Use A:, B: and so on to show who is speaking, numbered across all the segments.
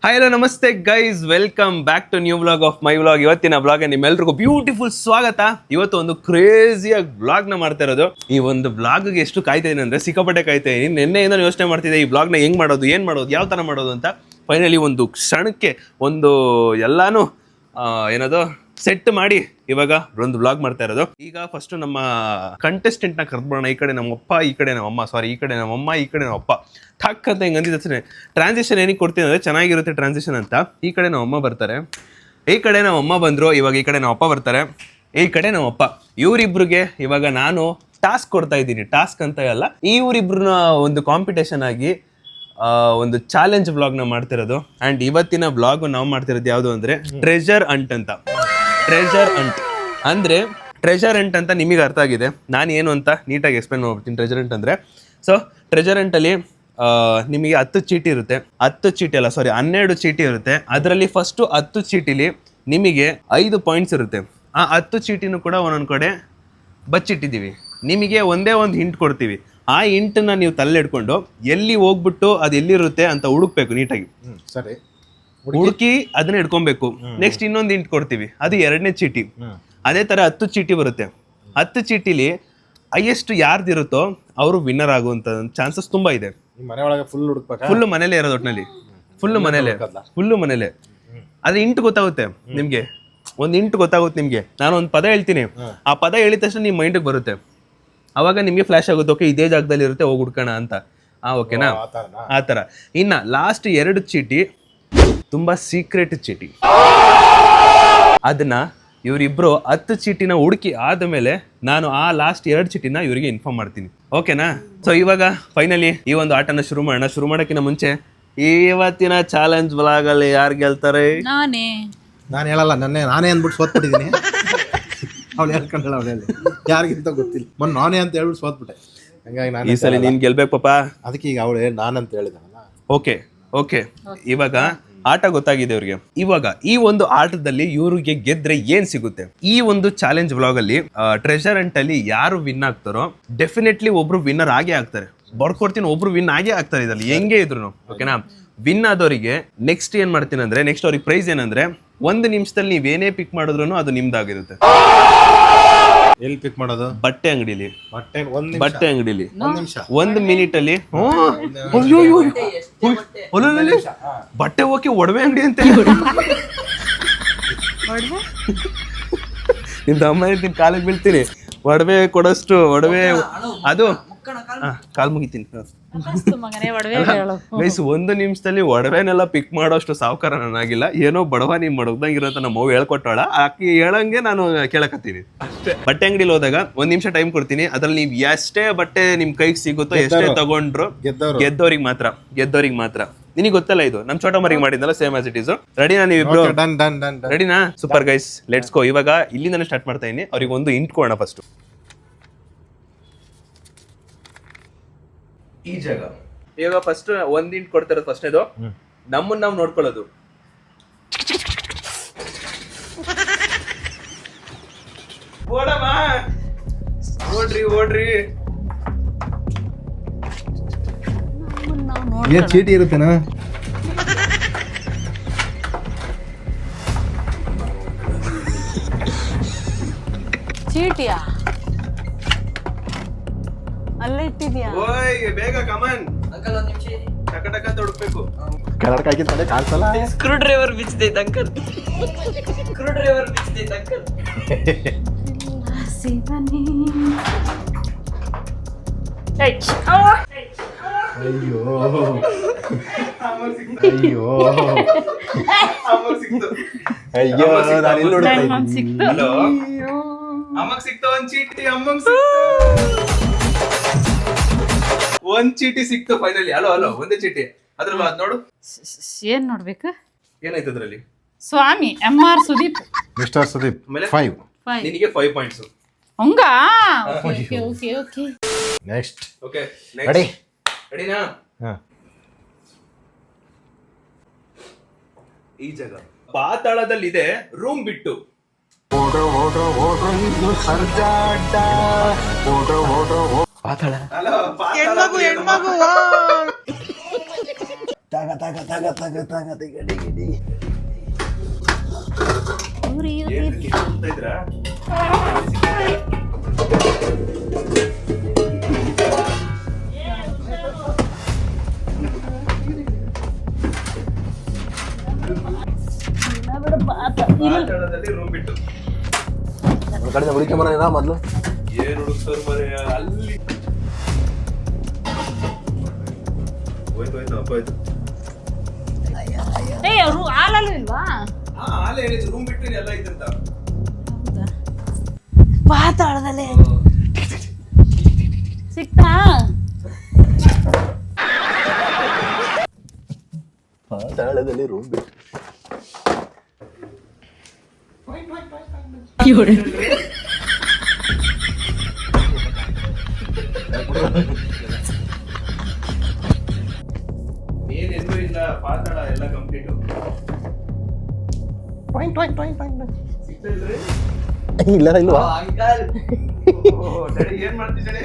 A: Hi hello ನಮಸ್ತೆ guys, welcome back to new vlog of my vlog. ಇವತ್ತಿನ vlog ನಿಮ್ಮೆಲ್ರಿಗೂ beautiful ಸ್ವಾಗತ. ಇವತ್ತು ಒಂದು ಕ್ರೇಜಿಯಾಗಿ ವ್ಲಾಗ್ನ ಮಾಡ್ತಾ ಇರೋದು. ಈ ಒಂದು ವ್ಲಾಗ್ಗೆ ಎಷ್ಟು ಕಾಯ್ತಾ ಇದೀನಿ ಅಂದ್ರೆ ಸಿಕ್ಕಾಪಟ್ಟೆ ಕಾಯ್ತಾ ಇದೀನಿ. ನಿನ್ನೆಯಿಂದ ಯೋಚನೆ ಮಾಡ್ತಿದ್ದೆ ಈ ವ್ಲಾಗ್ನ ಹೆಂಗ್ ಮಾಡೋದು, ಏನ್ ಮಾಡೋದು, ಯಾವ ತರ ಮಾಡೋದು ಅಂತ. ಫೈನಲಿ ಒಂದು ಕ್ಷಣಕ್ಕೆ ಒಂದು ಎಲ್ಲಾನು ಏನದು ಸೆಟ್ ಮಾಡಿ ಇವಾಗ ಒಂದು ವ್ಲಾಗ್ ಮಾಡ್ತಾ ಇರೋದು. ಈಗ ಫಸ್ಟ್ ನಮ್ಮ ಕಂಟೆಸ್ಟೆಂಟ್ ನ ಕರೆದ್ಬಿಡೋಣ. ಈ ಕಡೆ ನಮ್ಮಪ್ಪ, ಈ ಕಡೆ ನಮ್ಮಮ್ಮ, ಸಾರಿ ಈ ಕಡೆ ನಮ್ಮಮ್ಮ, ಈ ಕಡೆ ನಮ್ಮಪ್ಪ. ಠಕ್ ಅಂತ ಹಿಂಗೆ ಅಂದಿದ ತಕ್ಷಣ ಟ್ರಾನ್ಸಿಷನ್ ಏನಕ್ಕೆ ಕೊಡ್ತೀನಿ ಅಂದರೆ ಚೆನ್ನಾಗಿರುತ್ತೆ ಟ್ರಾನ್ಸಿಷನ್ ಅಂತ. ಈ ಕಡೆ ನಮ್ಮಮ್ಮ ಬರ್ತಾರೆ, ಈ ಕಡೆ ನಮ್ಮಮ್ಮ ಬಂದರು, ಇವಾಗ ಈ ಕಡೆ ನಮ್ಮಪ್ಪ ಬರ್ತಾರೆ, ಈ ಕಡೆ ನಮ್ಮಪ್ಪ. ಇವರಿಬ್ರಿಗೆ ಇವಾಗ ನಾನು ಟಾಸ್ಕ್ ಕೊಡ್ತಾ ಇದ್ದೀನಿ. ಟಾಸ್ಕ್ ಅಂತ ಅಲ್ಲ, ಇವರಿಬ್ರನ್ನ ಒಂದು ಕಾಂಪಿಟೇಷನ್ ಆಗಿ ಒಂದು ಚಾಲೆಂಜ್ ವ್ಲಾಗ್ನ ಮಾಡ್ತಿರೋದು. ಆ್ಯಂಡ್ ಇವತ್ತಿನ ವ್ಲಾಗ್ ನಾವು ಮಾಡ್ತಿರೋದು ಯಾವುದು ಅಂದರೆ ಟ್ರೆಜರ್ ಅಂಟ್ ಅಂತ. ಟ್ರೆಜರ್ ಅಂಟ್ ಅಂದರೆ ಟ್ರೆಜರ್ ಅಂಟ್ ಅಂತ ನಿಮಗೆ ಅರ್ಥ ಆಗಿದೆ. ನಾನು ಏನು ಅಂತ ನೀಟಾಗಿ ಎಕ್ಸ್ಪ್ಲೇನ್ ಮಾಡ್ಬಿಡ್ತೀನಿ. ಟ್ರೆಜರ್ ಅಂಟ್ ಅಂದರೆ ಟ್ರೆಜರ್ ಅಂಟಲ್ಲಿ ನಿಮಗೆ 10 ಚೀಟಿ ಇರುತ್ತೆ. 10 ಚೀಟಿ ಅಲ್ಲ, ಸಾರಿ 12 ಚೀಟಿ ಇರುತ್ತೆ. ಅದರಲ್ಲಿ ಫಸ್ಟು 10 ಚೀಟಿಲಿ ನಿಮಗೆ 5 ಪಾಯಿಂಟ್ಸ್ ಇರುತ್ತೆ. ಆ 10 ಚೀಟಿನೂ ಕೂಡ ಒಂದೊಂದು ಕಡೆ ಬಚ್ಚಿಟ್ಟಿದ್ದೀವಿ. ನಿಮಗೆ ಒಂದೇ ಒಂದು ಹಿಂಟ್ ಕೊಡ್ತೀವಿ. ಆ ಹಿಂಟನ್ನ ನೀವು ತಲೆಡ್ಕೊಂಡು ಎಲ್ಲಿ ಹೋಗ್ಬಿಟ್ಟು ಅದು ಎಲ್ಲಿರುತ್ತೆ ಅಂತ ಹುಡುಕ್ಬೇಕು ನೀಟಾಗಿ.
B: ಸರಿ,
A: ಹುಡುಕಿ ಅದನ್ನ ಹಿಡ್ಕೊಬೇಕು. ನೆಕ್ಸ್ಟ್ ಇನ್ನೊಂದು ಹಿಂಟ್ ಕೊಡ್ತೀವಿ, ಅದು 2ನೇ ಚೀಟಿ. ಅದೇ ಥರ 10 ಚೀಟಿ ಬರುತ್ತೆ. 10 ಚೀಟಿಲಿ ಹೈಯೆಸ್ಟ್ ಯಾರ್ದಿರುತ್ತೋ ಅವರು ವಿನ್ನರ್ ಆಗುವಂತ ಚಾನ್ಸಸ್ ತುಂಬಾ ಇದೆ.
B: ಮನೆ ಒಳಗೆ ಫುಲ್ ಹುಡುಕ್ಬೇಕು.
A: ಫುಲ್ ಮನೇಲೆ ಇರೋದು ಒಟ್ಟಿನಲ್ಲಿ, ಫುಲ್ಲು ಮನೇಲೆ. ಅದ್ರ ಇಂಟು ಗೊತ್ತಾಗುತ್ತೆ ನಿಮ್ಗೆ, ಒಂದು ಇಂಟು ಗೊತ್ತಾಗುತ್ತೆ ನಿಮ್ಗೆ. ನಾನು ಒಂದು ಪದ ಹೇಳ್ತೀನಿ, ಆ ಪದ ಹೇಳಿದ ತಕ್ಷಣ ನಿಮ್ಮ ಮೈಂಡಿಗೆ ಬರುತ್ತೆ. ಅವಾಗ ನಿಮ್ಗೆ ಫ್ಲಾಶ್ ಆಗುತ್ತೆ, ಓಕೆ ಇದೇ ಜಾಗದಲ್ಲಿ ಇರುತ್ತೆ, ಹೋಗಿ ಹುಡ್ಕೋಣ ಅಂತ. ಓಕೆನಾ, ಆ ಥರ. ಇನ್ನ ಲಾಸ್ಟ್ 2 ಚೀಟಿ ತುಂಬಾ ಸೀಕ್ರೆಟ್ ಚೀಟಿ. ಅದನ್ನ ಇವರಿಬ್ರು 10 ಚೀಟಿನ ಹುಡುಕಿ ಆದಮೇಲೆ ನಾನು ಆ ಲಾಸ್ಟ್ 2 ಚೀಟಿನ ಇವರಿಗೆ ಇನ್ಫಾರ್ಮ್ ಮಾಡ್ತೀನಿ. ಓಕೆನಾ? ಸೊ ಇವಾಗ ಫೈನಲಿ ಈ ಒಂದು ಆಟನ ಶುರು ಮಾಡೋಣ. ಶುರು ಮಾಡೋಕ್ಕಿಂತ ಮುಂಚೆ ಇವತ್ತಿನ ಚಾಲೆಂಜ್ ವ್ಲಾಗ್ ಅಲ್ಲಿ ಯಾರು ಗೆಲ್ತಾರೆ?
B: ನಾನು ಹೇಳಲ್ಲ, ನಾನೇ ಅಂದ್ಬಿಟ್ಟು ಸೋತ್ಬಿಟ್ಟಿದ್ದೀನಿ. ಅವಳು ಹೇಳ್ಕೊಂಡಳ, ಅವಳು ಹೇಳಿ ಯಾರಿಗಿಂತ ಗೊತ್ತಿಲ್ಲ. ನಾನೇ ಅಂತ ಹೇಳ್ಬಿಟ್ಟು ಸೋತ್ಬಿಟ್ಟೆ. ಹಂಗಾಗಿ ನಾನು
A: ಈ ಸಲ ನೀನ್ ಗೆಲ್ಬೇಕು ಪಾಪ.
B: ಅದಕ್ಕೆ ಈಗ ಅವಳು ನಾನಂತ ಹೇಳಿದಾನಲ್ಲ.
A: ಓಕೆ ಇವಾಗ ಆಟ ಗೊತ್ತಾಗಿದೆ ಇವ್ರಿಗೆ. ಇವಾಗ ಈ ಒಂದು ಆಟದಲ್ಲಿ ಇವ್ರಿಗೆ ಗೆದ್ರೆ ಏನ್ ಸಿಗುತ್ತೆ? ಈ ಒಂದು ಚಾಲೆಂಜ್ ವ್ಲಾಗ್ ಅಲ್ಲಿ ಟ್ರೆಜರ್ ಅಂಟ್ ಅಲ್ಲಿ ಯಾರು ವಿನ್ ಆಗ್ತಾರೋ ಡೆಫಿನೆಟ್ಲಿ ಒಬ್ರು ವಿನ್ನರ್ ಆಗೇ ಆಗ್ತಾರೆ. ಬರ್ಕೊಡ್ತೀನಿ, ಒಬ್ರು ವಿನ್ ಆಗೇ ಆಗ್ತಾರೆ ಇದರಲ್ಲಿ ಹೆಂಗೆ ಇದ್ರು. ಓಕೆನಾ? ವಿನ್ ಆದವರಿಗೆ ನೆಕ್ಸ್ಟ್ ಏನ್ ಮಾಡ್ತೀನಿ ಅಂದ್ರೆ, ನೆಕ್ಸ್ಟ್ ಅವ್ರಿಗೆ ಪ್ರೈಸ್ ಏನಂದ್ರೆ 1 ನಿಮಿಷದಲ್ಲಿ ನೀವೇನೇ ಪಿಕ್ ಮಾಡಿದ್ರು ಅದು ನಿಮ್ದಾಗಿರುತ್ತೆ.
B: ಎಲ್ಲಿ ಪಿಕ್ ಮಾಡೋದು?
A: ಬಟ್ಟೆ ಅಂಗಡಿಲಿ. ಬಟ್ಟೆ ಅಂಗಡಿಲಿ 1 ಮಿನಿಟ್ ಅಲ್ಲಿ. ಬಟ್ಟೆ ಹೋಗಿ ಒಡವೆ ಅಂಗಡಿ ಅಂತ ನಿಮ್ದು ಅಮ್ಮ ನಿನ್ ಕಾಲಿಗೆ ಬೀಳ್ತೀನಿ. ಒಡವೆ ಕೊಡೋಷ್ಟು ಒಡವೆ ಅದು ಕಾಲ್ ಮುಗಿತೀನಿ. ಗೈಸ್ 1 ನಿಮಿಷದಲ್ಲಿ ಒಡವೆನೆಲ್ಲ ಪಿಕ್ ಮಾಡೋಷ್ಟು ಸಾವುಕಾರ ನಾನಾಗಿಲ್ಲ. ಏನೋ ಬಡವ ನೀನ್ ಮಡಗ್ದಂಗಿರೋಂತ ನಮ್ಮ ಅವ್ವ ಹೇಳ್ಕೊಟ್ಟಾಳ, ಆಕಿ ಹೇಳಂಗೆ ನಾನು ಕೇಳಕತ್ತೀನಿ. ಬಟ್ಟೆ ಅಂಗಡಿಲಿ ಹೋದಾಗ 1 ನಿಮಿಷ ಟೈಮ್ ಕೊಡ್ತೀನಿ. ಅದ್ರಲ್ಲಿ ನೀವ್ ಎಷ್ಟೇ ಬಟ್ಟೆ ನಿಮ್ ಕೈಗೆ ಸಿಗುತ್ತೋ, ಎಷ್ಟೇ ತಗೊಂಡ್ರು ಗೆದ್ದವ್ರಿಗೆ ಮಾತ್ರ. ನಿನಗೆ ಗೊತ್ತಲ್ಲ, ಇದು ನಮ್ ಚೋಟ ಮರಿಗೆ ಮಾಡಿದ್ನಲ್ಲ, ಸೇಮ್ ಆಸ್ ಇಟ್ ಈಸ್. ರೆಡಿನಾ ನೀವಿಬ್ರು? ರೆಡಿನಾ? Super guys, let's go. ಇವಾಗ ಇಲ್ಲಿಂದಾನೆ ಸ್ಟಾರ್ಟ್ ಮಾಡ್ತಾ ಇದೀನಿ. ಅವ್ರಿಗೆ ಒಂದು ಇಂಟ್ ಕೊಡೋಣ ಫಸ್ಟ್. ಈ ಜಾಗ ಇವಾಗ ಫಸ್ಟ್ 1 ಇಂಟ್ ಕೊಡ್ತಾರ. ಫಸ್ಟ್ನೇದು ನಮ್ಮನ್ನ ನಾವು ನೋಡ್ಕೊಳ್ಳೋದು. ಓಡ್ರಿ
B: ಏನ್ ಚೀಟಿ ಇರುತ್ತೇನಾ?
C: ಚೀಟಿಯಾ ಅಲ್ಲೇ ಇಟ್ಟಿದ್ಯಾ?
A: ಓಯ್ ಬೇಗ ಕಮನ್ ಅಂಕಲ್, 1 ನಿಮಿಷ ಟಕ ಅಂತ ಹುಡುಕ್ಬೇಕು.
B: ಕಲರ್ ಕಾಯ್ಕಿಂತ ಕಾಣಿಸಲ್ಲ.
C: ಸ್ಕ್ರೂ ಡ್ರೈವರ್ ಬಿಚ್ಚಿದೈತೆ ಅಂಕಲ್.
B: ಅಯ್ಯೋ ನಾನು ಇಲ್ಲಿ ನೋಡ್ತಾ
A: ಅಮ್ಮಗ್ ಸಿಕ್ತ ಒಂದ್ ಚೀಟಿ. ಒಂದ್ ಚೀಟಿ ಸಿಕ್ತು ಫೈನಲಿ. ಹಲೋ ಒಂದೇ ಚೀಟಿ. ಅದ್ರಲ್ಲ ಅದ್ ನೋಡು.
C: ಏನ್ ನೋಡ್ಬೇಕು?
A: ಏನಾಯ್ತು ಅದ್ರಲ್ಲಿ?
C: ಸ್ವಾಮಿ MR ಸುದೀಪ್,
B: ಮಿಸ್ಟರ್ ಸುದೀಪ್ 5.
A: ನಿನಗೆ 5 ಪಾಯಿಂಟ್ಸ್.
C: ಹಂಗ? ಓಕೆ.
B: ನೆಕ್ಸ್ಟ್.
A: ಓಕೆ, ರೆಡಿನಾ? ಈ ಜಾಗ ಪಾತಾಳದಲ್ಲಿದೆ, ರೂಮ್ ಬಿಟ್ಟು.
B: ಪಾತಾಳ.
A: ರೂಮ್ ಬಿಟ್ಟು
B: ಒಂದು ಕಡೆ ಹುಡುಕಿ ಬರೋಣ ಮೊದಲು.
A: ಏನ್ ಹುಡುಕ್ತಾರ ಮರೆ ಅಲ್ಲಿ ಹೋಯ್ತು ಹಬ್ಬ ಆಯ್ತು.
C: ಅವರು ಹಾಲಲ್ಲೂ ಇಲ್ವಾ?
A: ಹಾಲೆ ಹೇಳಿದ್ರು ರೂಮ್ ಬಿಟ್ಟು ಎಲ್ಲ ಇದ್ದಂತ.
C: ಪಾತಾಳದಲ್ಲೇ ಸಿಕ್ತಾ?
B: ಪಾತಾಳದಲ್ಲಿ ರೂಮ್ ಬಿಟ್ಟು
A: ಏನೆಲ್ಲೂ ಇಲ್ಲ, ಪಾತಾಳ ಎಲ್ಲ ಕಂಪ್ಲೀಟ್.
B: ಇಲ್ಲ ಇಲ್ವಾ?
A: ಏನ್ ಮಾಡ್ತಿದ್ದಾಳೆ?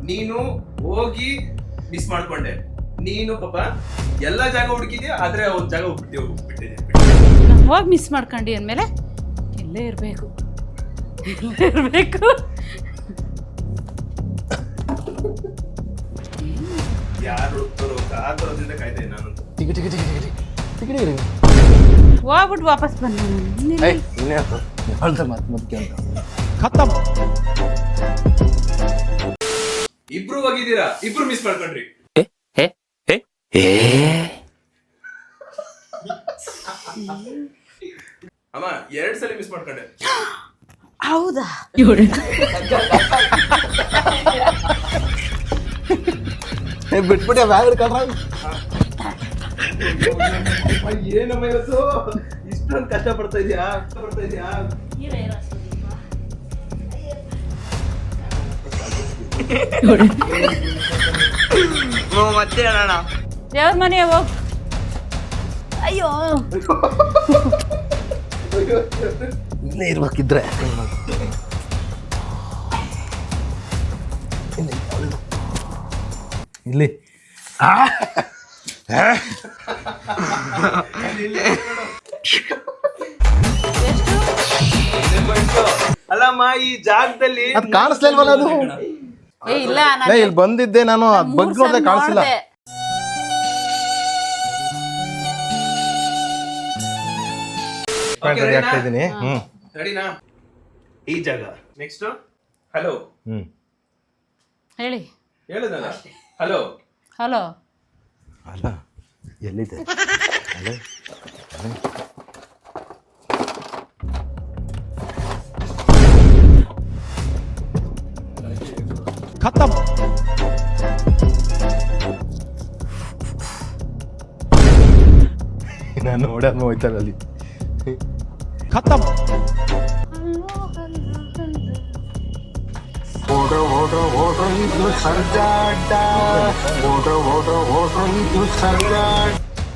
A: ನೀನು ಹೋಗಿ ಮಿಸ್ ಮಾಡ್ಕೊಂಡೆ. ನೀನು ಪಾಪ ಎಲ್ಲಾ ಜಾಗ ಹುಡುಕಿದ್ಯಾ, ಆದ್ರೆ ಒಂದ್ ಜಾಗ ಬಿಟ್ಟಿದ್ಯಾ.
C: ಹೋಗಿ ಮಿಸ್ ಮಾಡ್ಕೊಂಡಿ ಅಂದ್ಮೇಲೆ ಇಲ್ಲೇ ಇರಬೇಕು.
A: ಯಾರು ಹುಡುಕ್ತಾರೋ ಕಾತರದಿಂದ ಕಾಯ್ತೇನೆ ನಾನು.
C: ಹೋಗ್ಬಿಟ್ಟು ವಾಪಸ್ ಬಂದ.
A: ಇಬ್ರು ಹೋಗಿದ್ದೀರಾ, ಇಬ್ರು ಮಿಸ್ ಮಾಡ್ಕೊಂಡ್ರಿ. ಅಮ್ಮ 2 ಸಲ ಮಿಸ್ ಮಾಡ್ಕೊಂಡೆ.
C: ಹೌದಾ?
B: ಬಿಟ್ಬಿಟ್ಟೆ ಬ್ಯಾಗ್ ಹಿಡ್ಕೊಂಡ್ರ.
A: ಏನಮ್ಮ ಇವತ್ತು ಇಷ್ಟೊಂದು ಕಷ್ಟ ಪಡ್ತಾ ಇದೀಯಾ?
D: ಮತ್ತೆ ಹೇಳೋಣ.
C: ದೇವ್ರ ಮನೆ ಹೋಗ್. ಅಯ್ಯೋ
B: ಇಲ್ಲೇ ಇರ್ಬೇಕಿದ್ರೆ ಇಲ್ಲಿ
A: ಅಲ್ಲಮ್ಮ ಈ ಜಾಗದಲ್ಲಿ
B: ಅದು ಕಾಣಿಸ್ಲಿಲ್ವಲ್ಲ ಅದು?
C: ಇಲ್ಲ
B: ಇಲ್ಲಿ ಬಂದಿದ್ದೆ ನಾನು, ಅದ್ ಬಗ್ಗೆ ನೋಡಿದೆ, ಕಾಣಿಸಿಲ್ಲ. ಆಗ್ತಾ ಇದೀನಿ.
A: ರೆಡಿನಾ? ಈ ಜಾಗ ನೆಕ್ಸ್ಟ್. ಹಲೋ
C: ಹೇಳಿ.
A: ಹೇಳುದಲ್ಲ ಹಲೋ.
C: ಹಲೋ
B: ಅಲ್ಲ, ಎಲ್ಲಿದೆ? ಖತಮ್. ನಾನು ಓಡಾದ್ಮ ಹೋಯ್ತಲ್ಲ ಅಲ್ಲಿ. ಖತಮ್.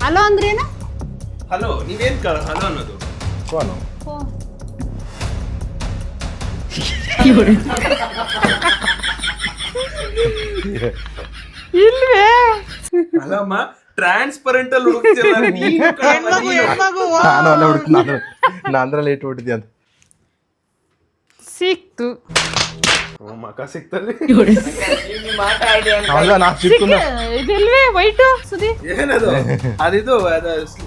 C: ಹಲೋ ಅಂದ್ರೇನು?
A: ಹಲೋ ನೀವೇನ್ ಹಲೋ ಅನ್ನೋದು?
B: ಫೋನು.
C: ಇಲ್ವೇ?
A: ಅಲ್ಲಮ್ಮ ಟ್ರಾನ್ಸ್ಪರೆಂಟ್ ಅಲ್ಲಿ ಹುಡುಕ್ತಿಲ್ಲ ನೀನು.
B: ನಾನು ಅಲ್ಲ ಹುಡುಕ್, ನಾನು ಅಂದ್ರಲ್ಲಿ ಇಟ್ಬಿಟ್ಟಿದ್ದೆ ಅಂತ.
C: ಸಿಕ್ತು.
A: ಮಕ ಸಿಕ್ತಲ್ಲಿ
B: ಅಲ್ಲ, ನಾ ಸಿಕ್ಕು.
C: ಇದಲ್ವೇ ವೈಟು ಸುದಿ?
A: ಏನದು? ಅದಿದು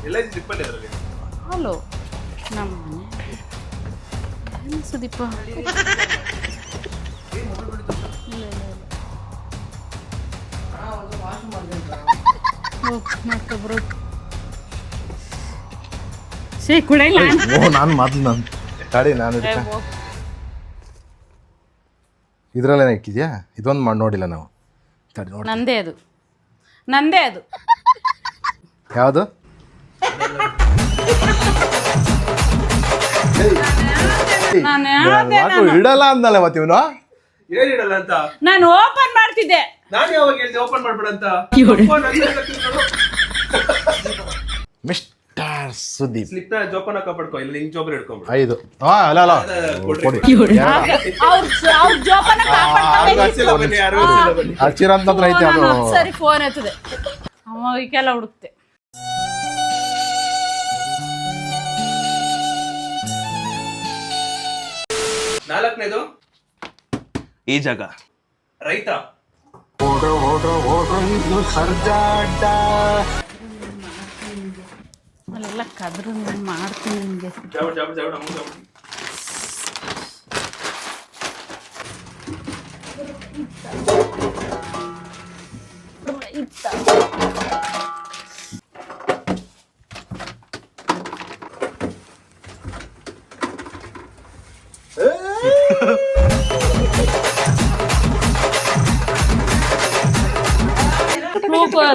A: ಎಲ್ಲ ಸ್ಲಿಪ್ಪಲ್ಲಿ ಅದರಲ್ಲಿ.
C: ಹಲೋ ನಮ್ಮ ಮನೆ ಸುದೀಪ. ಮಾಡ್ಕೊಬ್ರು ಸೇ ಕುಡಿಯಲ್ಲ.
B: ನಾನು ಮೊದ್ಲು ನಾನು ಗಾಡಿ ನಾನು ಇದ್ರಲ್ಲೇನ ಇಕ್ಕಿದ್ಯಾ? ಇದೊಂದು ಮಾಡಿ ನೋಡಿಲ್ಲ ನಾವು. ನೋಡಿ,
C: ನಂದೇ ಅದು.
B: ಯಾವುದು?
C: ನಾನು
B: ಇಡಲ್ಲ ಅಂದಲ್ಲ ಮತ್ತೆ ಇವನು.
A: ಏನಿಡಲ್ಲ ಅಂತ
C: ನಾನು ಓಪನ್ ಮಾಡ್ತಿದ್ದೆ.
A: ನಾನು ಯಾವಾಗ ಹೇಳಿದೆ ಓಪನ್ ಮಾಡ್ಬೇಡ ಅಂತ?
B: ಮಿಸ್ಟರ್ ಸುದೀಪ್
A: ಸ್ಲಿಪ್ನ ಜೋಪಾನ ಕಾಪಾಡ್ಕೊ, ಇಲ್ಲ ನಿಂಗೆ ಜೋಪಾನ ಹಿಡ್ಕೊಂಬಿಡು.
B: 5. ಅಲ್ಲ ಕೊಡಿ.
C: ಅವ್ರ ಜೋಪಾನ ಕಾಪಾಡ್ಕೊಳ್ಳಿ.
B: ಹಚ್ಚಿರಂತ ಹತ್ರ ಐತೆ ಅದು.
C: ಸರಿ ಫೋನ್ ಎತ್ತದೆ, ಅಮ್ಮಗೆಲ್ಲ ಹುಡುಕ್ತೆ.
A: ನಾಲ್ಕನೇದು ಈ ಜಾಗ ರೈತ.
C: ಅಲ್ಲೆಲ್ಲ ಕದ್ರು ಮಾಡ್ತೀನಿ ನಿಮಗೆ.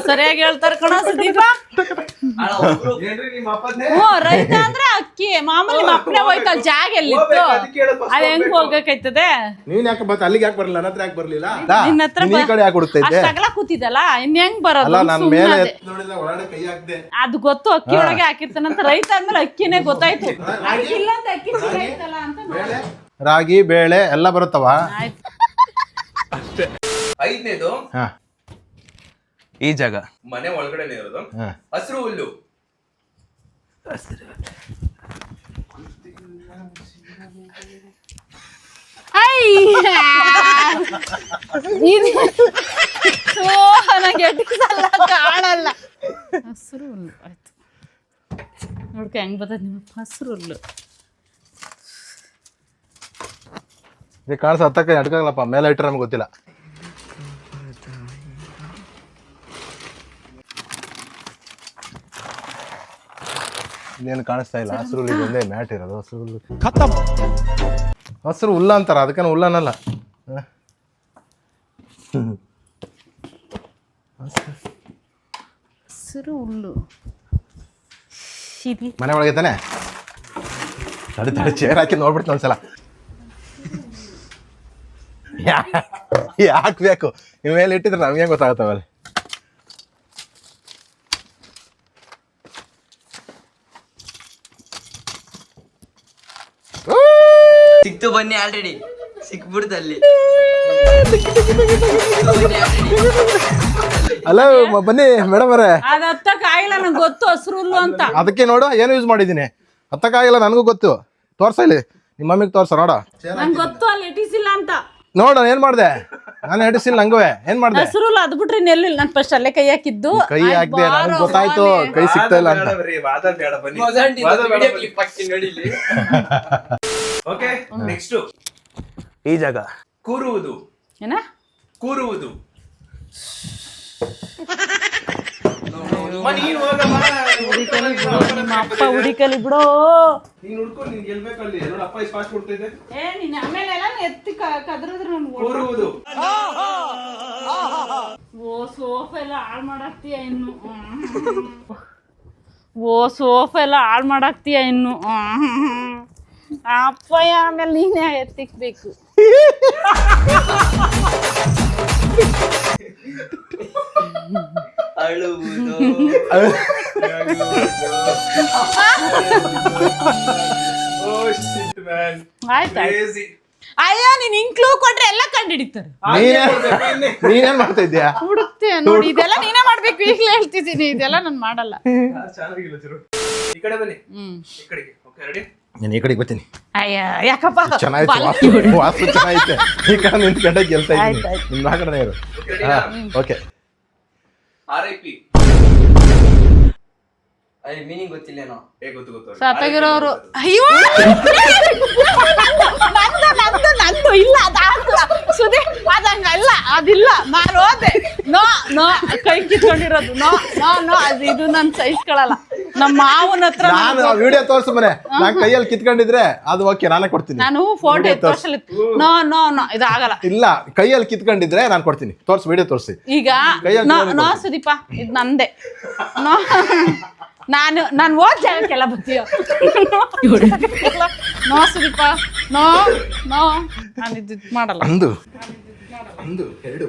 C: ಸರಿಯಾಗಿ ಹೇಳ್ತಾರ ಕಣ ಸುದೀಪ. ರೈತ ಅಂದ್ರೆ ಅಕ್ಕಿ ಮಾಮೂಲಿ ಮಕ್ಕಳೇ ಹೋಯ್ತಲ್ ಜಾಗ ಎಲ್ಲಿತ್ತು, ಅದ್ ಹೆಂಗ್ ಹೋಗಕೈತದೆ?
B: ನೀನ್ ಯಾಕೆ ಬತ್ತ ಅಲ್ಲಿಗೆ ಯಾಕೆ ಬರಲಿಲ್ಲ? ನನ್ನ ಹತ್ರ ಯಾಕೆ ಬರಲಿಲ್ಲ?
C: ನಿನ್ನ ಹತ್ರ
B: ಈ ಕಡೆ ಯಾಕೆ ಹುಡುಕ್ತೈತೆ?
C: ಅಷ್ಟಾಗಲ ಕೂತಿದಲ್ಲ, ಇನ್ ಹೆಂಗ್ ಬರೋದು?
B: ನಾನು ಮೇಲೆ ನೋಡಿದ ಒಳಗಡೆ ಕೈ ಹಾಕ್ದೆ.
C: ಅದು ಗೊತ್ತು, ಅಕ್ಕಿ ಒಳಗೆ ಹಾಕಿರ್ತಾನಂತ. ರೈತ ಅಂದ್ಮೇಲೆ ಅಕ್ಕಿನೇ ಗೊತ್ತಾಯ್ತು. ಇಲ್ಲ ಅಂತ ಅಕ್ಕಿ ಸಿಗೈತಲ್ಲ ಅಂತ.
B: ರಾಗಿ ಬೇಳೆ ಎಲ್ಲ ಬರುತ್ತವ.
A: ಐದನೇದು ಈ ಜಾಗ ಮನೆ ಒಳಗಡೆನೆ ಇರೋದು. ಹಸಿರು ಹುಲ್ಲು.
C: ನಂಗೆ ಕಾಣಲ್ಲ. ಹಸಿರು ಹುಲ್ಲು ಆಯ್ತು. ನೋಡ್ಕ ಹೆಂಗ್ ಬರ್ತದೆ ನಿಮ್ಮ ಹಸಿರು ಹುಲ್ಲು.
B: ಕಾಣಿಸ ಹತ್ತಕ್ಕೆ ಅಡ್ಕಾಗಲ್ಲಪ್ಪ, ಮೇಲೆ ಇಟ್ಟರೆ ನಮ್ಗೆ ಗೊತ್ತಿಲ್ಲ. ಇಲ್ಲೇನು ಕಾಣಿಸ್ತಾ ಇಲ್ಲ. ಹಸಿರು ಹುಲ್ಲಿಗೆ ಒಂದೇ ಮ್ಯಾಟ್ ಇರೋದು. ಹಸಿರು ಹುಲ್ಲು ಖತಮ್. ಹಸಿರು ಹುಲ್ಲ ಅಂತಾರ, ಅದಕ್ಕೇನು ಹುಲ್ಲನಲ್ಲ.
C: ಹಸಿರು ಹುಲ್ಲು
B: ಮನೆ ಒಳಗೆ ತಾನೆ. ತಡೆ ಚೇರ್ ಹಾಕಿ ನೋಡ್ಬಿಡ್ತು ಒಂದ್ಸಲ. ಯಾಕೆ ಬೇಕು? ಇವ್ ಮೇಲೆ ಇಟ್ಟಿದ್ರೆ ನಮ್ಗೆ ಗೊತ್ತಾಗತ್ತವಲ್ಲ.
D: ಸಿಕ್ತು ಬನ್ನಿ, ಆಲ್ರೆಡಿ ಸಿಕ್ಬಿಡ್ತಲ್ಲಿ.
B: ಹಲೋ ಬನ್ನಿ ಮೇಡಮ್ ಅವರೇ.
C: ಅದ್ ಹತ್ತಕ್ಕಾಗಿಲ್ಲ, ನಂಗೆ ಗೊತ್ತು ಹಸಿರು ಹುಲ್ಲು ಅಂತ.
B: ಅದಕ್ಕೆ ನೋಡು ಏನು ಯೂಸ್ ಮಾಡಿದ್ದೀನಿ. ಹತ್ತಕ್ಕಾಗಿಲ್ಲ, ನನಗೂ ಗೊತ್ತು. ತೋರ್ಸ ಇಲ್ಲಿ, ನಿಮ್ಮ ಮಮ್ಮಿಗೆ ತೋರ್ಸ ನೋಡ.
C: ನಂಗೆ ಗೊತ್ತು ಅಲ್ಲಿ ಎಟಿಸಿಲ್ಲ ಅಂತ.
B: ನೋಡ ಏನ್ ಮಾಡ್ದೆ? ನಾನು ಎಡಿಸಿಲ್ಲ, ನಂಗುವೆ ಏನ್ ಮಾಡ್ದೆ?
C: ಹಸಿರು ಹುಲ್ಲು ಅದ್ ಬಿಟ್ರೆ ನೆಲ್ಲಿಲ್ಲ. ನಾನು ಫಸ್ಟ್ ಅಲ್ಲೇ ಕೈ ಹಾಕಿದ್ದು.
B: ಕೈ ಹಾಕ್ದೆ, ನನಗೆ ಗೊತ್ತಾಯ್ತು ಕೈ ಸಿಗ್ತಾ ಇಲ್ಲ ಅಂತ.
A: ಓಕೆ, ನೆಕ್ಸ್ಟ್ ಈ ಜಾಗ ಕೂರುವುದು.
C: ಏನ
A: ಕೂರುವುದು?
C: ನಿಮ್ಮ ಅಪ್ಪ ಹುಡಿಕಲಿ ಬಿಡೋ.
A: ನೀನ್ ಹುಡ್ಕೊಂಡು ನಿನ್ಗೆ ಎಲ್ ಬೇಕಲ್ಲಿ ನೋಡ. ಅಪ್ಪ ಇಷ್ಟು ಫಾಸ್ಟ್ ಕೊಡ್ತೈತೆ.
C: ನೀನ್ ಆಮೇಲೆ ಎಲ್ಲ ಎತ್ತಿ ಕದ್ರಿದ್ರೆ ನಮ್ಗೆ
A: ಕೂರುವುದು.
C: ಓ ಸೋಫಾ ಎಲ್ಲ ಹಾಳು ಮಾಡಾಕ್ತೀಯ ಇನ್ನು. ಓ ಸೋಫಾ ಎಲ್ಲ ಹಾಳು ಮಾಡಾಕ್ತೀಯ ಇನ್ನು. ಅಪ್ಪಯ್ಯ ಆಮೇಲೆ ನೀನೇ ಎತ್ತಿಕ್ಬೇಕು.
D: ಅಳುವುದು.
C: ಆಯ್ತು. ಅಯ್ಯೋ ನೀನ್ ಇಂಕ್ಲೂ ಕೊಟ್ರೆ ಎಲ್ಲ ಕಂಡಿಡಿತಾರೆ.
B: ನೀನೇನ್ ಮಾಡ್ತಾ ಇದ್ಯಾ?
C: ಹುಡುಕ್ತೀಯ ನೋಡಿ, ಇದೆಲ್ಲ ನೀನೇ ಮಾಡ್ಬೇಕು. ಈಗಲೇ ಹೇಳ್ತಿದ್ದೀನಿ, ಇದೆಲ್ಲ ನಾನು ಮಾಡಲ್ಲ.
A: ಈ ಕಡೆ ಬನ್ನಿ. ಈ ಕಡೆಗೆ. Okay, ready?
B: ನಾನು ಈ ಕಡೆಗೆ ಬರ್ತೀನಿ.
C: ಅಯ್ಯ ಯಾಕಪ್ಪ
B: ಚೆನ್ನಾಗಿತ್ತು, ವಾಸ್ತು ಚೆನ್ನಾಗೈತೆ. ಈ ಕಡೆ ನಿಂತ್ಕೊಂಡೆ ಗೆಲ್ತಾ ಇದ್ದೀನಿ. ನಿಮ್ಮ ಆ ಕಡೆ ಇರು. ಓಕೆ.
A: RIP.
D: ಅಲ್ಲಿ ಮೀನಿಂಗ್ ಗೊತ್ತಿಲ್ಲೇನೋ.
A: ಗೊತ್ತು.
C: ಸತ್ತಾಗಿರೋರು. ಅಯ್ಯೋ ನಂದು ಇಲ್ಲ, ಅದಾಗಲ್ಲ ಸುದೇ, ಅದಂಗಲ್ಲ, ಅದಿಲ್ಲ. ನಾನು ಹೋದೆ. ನೋ ಕೈ ಕಿತ್ಕೊಂಡಿರೋದು. ನೋ ಅದು ಇದು ನನ್ ಸಹಿಸ್ಕೊಳಲ್ಲ. ನಮ್ಮ ಮಾವನ ಹತ್ರ
B: ನಾನು ವಿಡಿಯೋ ತೋರ್ಸು ಮನೆ. ನಾನು ಕೈಯಲ್ಲಿ ಕಿತ್ಕೊಂಡಿದ್ರೆ ಅದು ಓಕೆ, ನಾನೇ ಕೊಡ್ತೀನಿ.
C: ನಾನು ಫೋಟೋ ತೋರ್ಸಲಿ. ನೋ ಇದಾಗಲ್ಲ.
B: ಇಲ್ಲ, ಕೈಯಲ್ಲಿ ಕಿತ್ಕೊಂಡಿದ್ರೆ ನಾನು ಕೊಡ್ತೀನಿ. ತೋರ್ಸು, ವಿಡಿಯೋ ತೋರಿಸಿ.
C: ಈಗ ನೋ ಸುದೀಪ, ಇದು ನಂದೆ. ನಾನು ಓದ್ ಜಾಗಕ್ಕೆಲ್ಲ ಬರ್ತೀಯ. ನೋ ಸುದೀಪ, ನೋ ನಾನು ಇದು ಮಾಡಲ್ಲ.
B: ಅಂದು ಒಂದು ಎರಡು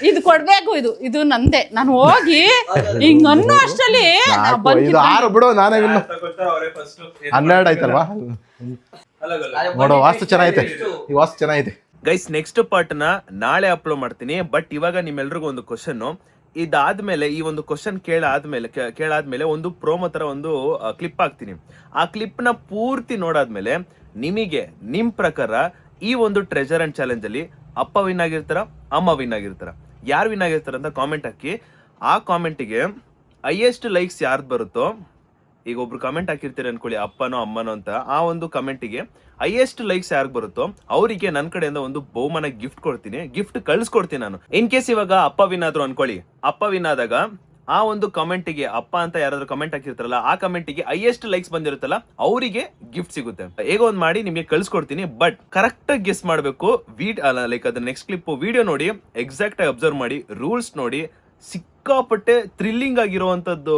C: ಇದು ಕೊಡ್ಬೇಕು, ಇದು ನಂದೆ. ನಾನು ಹೋಗಿ ಹಿಂಗ್ ಅನ್ನೋ ಅಷ್ಟರಲ್ಲಿ
B: ಇದು 6 ಬಿಡು. ನಾನೇ ಇನ್ನು 12 ಆಯ್ತಲ್ವಾ? ನೋಡೋ ವಾಸ್ತು ಚೆನ್ನಾಗೈತೆ, ಈ ವಾಸ್ತು ಚೆನ್ನಾಗೈತೆ.
A: ಗೈಸ್ ನೆಕ್ಸ್ಟ್ ಪಾರ್ಟ್ ನ ನಾಳೆ ಅಪ್ಲೋಡ್ ಮಾಡ್ತೀನಿ. ಬಟ್ ಇವಾಗ ನಿಮ್ಮೆಲ್ರಿಗೂ ಒಂದು ಕ್ವಶನ್. ಇದಾದ್ಮೇಲೆ ಈ ಒಂದು ಕ್ವಶನ್ ಕೇಳಾದ್ಮೇಲೆ ಒಂದು ಪ್ರೋಮೋ ತರ ಒಂದು ಕ್ಲಿಪ್ ಹಾಕ್ತೀನಿ. ಆ ಕ್ಲಿಪ್ ನ ಪೂರ್ತಿ ನೋಡಾದ್ಮೇಲೆ ನಿಮಗೆ ನಿಮ್ ಪ್ರಕಾರ ಈ ಒಂದು ಟ್ರೆಜರ್ ಅಂಡ್ ಚಾಲೆಂಜ್ ಅಲ್ಲಿ ಅಪ್ಪ ವಿನ್ ಆಗಿರ್ತಾರ, ಅಮ್ಮ ವಿನ್ ಆಗಿರ್ತಾರ, ಯಾರು ವಿನ್ ಆಗಿರ್ತಾರ ಅಂತ ಕಾಮೆಂಟ್ ಹಾಕಿ. ಆ ಕಾಮೆಂಟಿಗೆ ಹೈಯೆಸ್ಟ್ ಲೈಕ್ಸ್ ಯಾರ್ದು ಬರುತ್ತೋ, ಈಗ ಒಬ್ರು ಕಮೆಂಟ್ ಹಾಕಿರ್ತೀರಿ ಅನ್ಕೊಳ್ಳಿ ಅಪ್ಪನೋ ಅಮ್ಮನೋ ಅಂತ, ಆ ಒಂದು ಕಮೆಂಟಿಗೆ ಹೈಯೆಸ್ಟ್ ಲೈಕ್ಸ್ ಯಾರಿಗೆ ಬರುತ್ತೋ ಅವರಿಗೆ ನನ್ನ ಕಡೆಯಿಂದ ಒಂದು ಬಹುಮಾನ ಗಿಫ್ಟ್ ಕೊಡ್ತೀನಿ, ಗಿಫ್ಟ್ ಕಳ್ಸ್ಕೊಡ್ತೀನಿ ನಾನು. ಇನ್ ಕೇಸ್ ಇವಾಗ ಅಪ್ಪ ವಿನ್ ಆದ್ರು ಅನ್ಕೊಳ್ಳಿ, ಅಪ್ಪ ವಿನ್ ಆದಾಗ ಆ ಒಂದು ಕಮೆಂಟಿಗೆ ಅಪ್ಪ ಅಂತ ಯಾರಾದ್ರೂ ಕಮೆಂಟ್ ಹಾಕಿರ್ತಾರಲ್ಲ, ಆ ಕಮೆಂಟಿಗೆ ಹೈಯೆಸ್ಟ್ ಲೈಕ್ಸ್ ಬಂದಿರುತ್ತಲ್ಲ ಅವರಿಗೆ ಗಿಫ್ಟ್ ಸಿಗುತ್ತೆ. ಹೇಗೋ ಒಂದ್ ಮಾಡಿ ನಿಮಗೆ ಕಳ್ಸ್ಕೊಡ್ತೀನಿ. ಬಟ್ ಕರೆಕ್ಟ್ ಆಗಿ ಗೆಸ್ ಮಾಡ್ಬೇಕು. ಲೈಕ್ ಅದ್ರ ನೆಕ್ಸ್ಟ್ ಕ್ಲಿಪ್ ವಿಡಿಯೋ ನೋಡಿ, ಎಕ್ಸಾಕ್ಟ್ ಆಗಿ ಅಬ್ಸರ್ವ್ ಮಾಡಿ, ರೂಲ್ಸ್ ನೋಡಿ. ಸಿಕ್ಕಾಪಟ್ಟೆ ಥ್ರಿಲ್ಲಿಂಗ್ ಆಗಿರುವಂತದ್ದು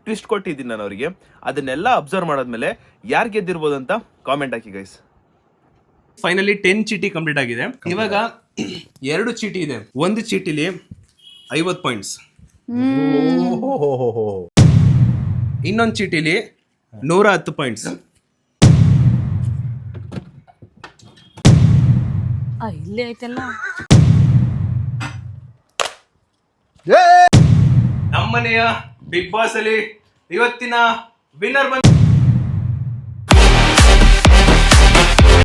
A: ಟ್ವಿಸ್ಟ್ ಕೊಟ್ಟಿದ್ದೀನಿ ನಾನು ಅವರಿಗೆ. ಅದನ್ನೆಲ್ಲ ಅಬ್ಸರ್ವ್ ಮಾಡಾದ್ಮೇಲೆ ಯಾರು ಗೆದ್ದಿರ್ಬೋದು ಅಂತ ಕಾಮೆಂಟ್ ಹಾಕಿ ಗೈಸ್. ಫೈನಲಿ 10 ಚೀಟಿ ಕಂಪ್ಲೀಟ್ ಆಗಿದೆ. ಇವಾಗ 2 ಚೀಟಿ ಇದೆ. ಒಂದು ಚೀಟಿಲಿ 50 ಪಾಯಿಂಟ್ಸ್, ಇನ್ನೊಂದು ಚೀಟಿಲಿ 110 ಪಾಯಿಂಟ್ಸ್.
C: ಇಲ್ಲೇ ಐತಲ್ಲ.
A: ನಮ್ಮನೆಯ ಬಿಗ್ ಬಾಸ್ ಅಲ್ಲಿ ಇವತ್ತಿನ ವಿನ್ನರ್ ಬಂದ